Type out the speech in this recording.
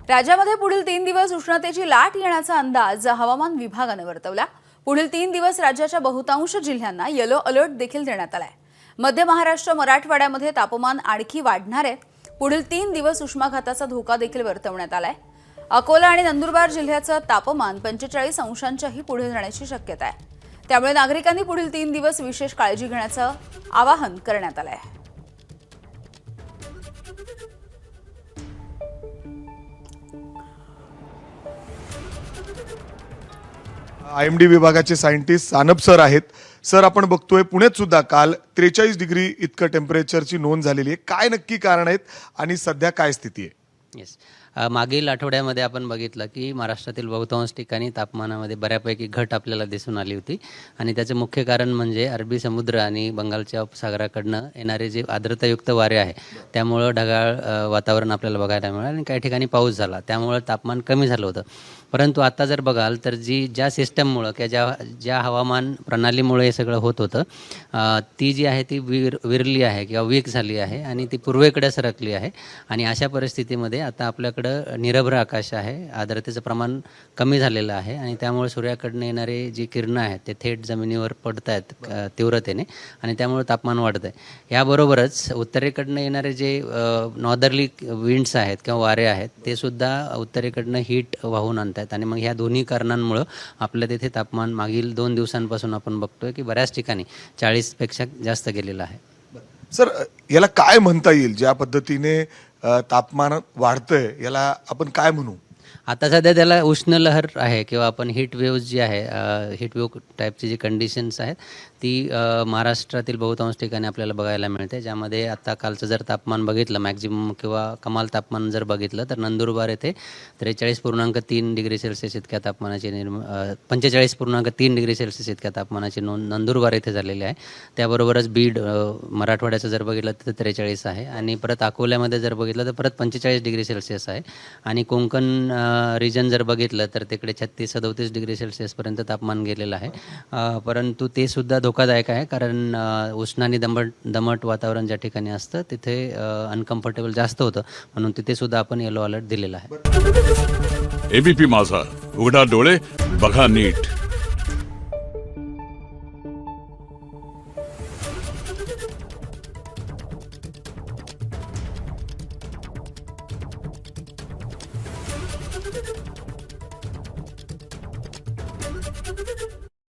राज्यामध्ये पुढील 3 दिवस उष्णतेची लाट येण्याचा अंदाज हवामान विभागाने वर्तवला। पुढील 3 दिवस राज्याच्या बहुतांश जिल्ह्यांना येलो अलर्ट देखील देण्यात आलाय। मध्य महाराष्ट्र मराठवाड्यामध्ये तापमान आणखी वाढणार आहे। पुढील 3 दिवस उष्माघाताचा धोका देखील वर्तवण्यात आलाय। अकोला आणि नंदुरबार जिल्ह्याचं तापमान 45 अंशांच्याही पुढे जाण्याची शक्यता आहे। त्यामुळे नागरिकांनी पुढील 3 दिवस विशेष काळजी घेण्याचं आवाहन करण्यात आलंय। IMD विभागाचे सायंटिस्ट सानप सर आहेत। सर, आपण बघतोय पुण्यात सुद्धा काल 43 डिग्री इतकं टेम्परेचरची नोंद झालेली आहे। काय नक्की कारण आहेत आणि सध्या काय स्थिती आहे? येस, मागील आठवड्यामध्ये आपण बघितलं की महाराष्ट्रातील बहुतांश ठिकाणी तापमानामध्ये बऱ्यापैकी घट आपल्याला दिसून आली होती आणि त्याचं मुख्य कारण म्हणजे अरबी समुद्र आणि बंगालच्या उपसागराकडनं येणारे जे आर्द्रतायुक्त वारे आहे त्यामुळं ढगाळ वातावरण आपल्याला बघायला मिळालं आणि काही ठिकाणी पाऊस झाला, त्यामुळं तापमान कमी झालं होतं। परंतु आता जर बघाल तर ज्या सिस्टममुळं किंवा ज्या हवामान प्रणालीमुळे हे सगळं होत होतं ती जी आहे ती विरली आहे किंवा वीक झाली आहे आणि ती पूर्वेकडे सरकली आहे आणि अशा परिस्थितीमध्ये आता आपल्याकडं निरभ्र आकाश आहे, आर्द्रतेचं प्रमाण कमी झालेलं आहे आणि त्यामुळे सूर्याकडनं येणारे जी किरणं आहेत ते थेट जमिनीवर पडत आहेत तीव्रतेने आणि त्यामुळे तापमान वाढत आहे। याबरोबरच उत्तरेकडनं येणारे जे नॉर्दर्ली विंड्स आहेत किंवा वारे आहेत ते सुद्धा उत्तरेकडनं हीट वाहून आणतात आणि मग ह्या दोन्ही कारणांमुळं आपल्या तिथे तापमान मागील 2 दिवसांपासून आपण बघतोय की बऱ्याच ठिकाणी 40पेक्षा जास्त गेलेलं आहे। सर, याला काय म्हणता येईल? ज्या पद्धतीने तापमान वाढतंय याला आपण काय म्हणू? आता सध्या त्याला उष्ण लहर आहे किंवा आपण हीट वेव्ह जी आहे, हीट वेव्ह टाईपची जी कंडिशन्स आहेत ती महाराष्ट्रातील बहुतांश ठिकाणी आपल्याला बघायला मिळते। ज्यामध्ये आता कालचं जर तापमान बघितलं मॅक्झिमम किंवा कमाल तापमान जर बघितलं तर नंदुरबार येथे 43.3 डिग्री सेल्सिअस इतक्या तापमानाची 45.3 डिग्री सेल्सिअस इतक्या तापमानाची नोंद नंदुरबार येथे झालेली आहे। त्याबरोबरच बीड मराठवाड्याचं जर बघितलं तर 43 आहे आणि परत अकोल्यामध्ये जर बघितलं तर परत 45 डिग्री सेल्सिअस आहे आणि कोकण रिजन जर बघितलं तर तिकडे 36-37 डिग्री सेल्सिअसपर्यंत तापमान गेलेलं आहे। परंतु ते सुद्धा धोकादायक आहे कारण उष्ण आणि दमट वातावरण ज्या ठिकाणी असतं तिथे अनकम्फर्टेबल जास्त होतं, म्हणून तिथे सुद्धा आपण येलो अलर्ट दिलेला आहे। ABP माझा, उघडा डोळे बघा नीट।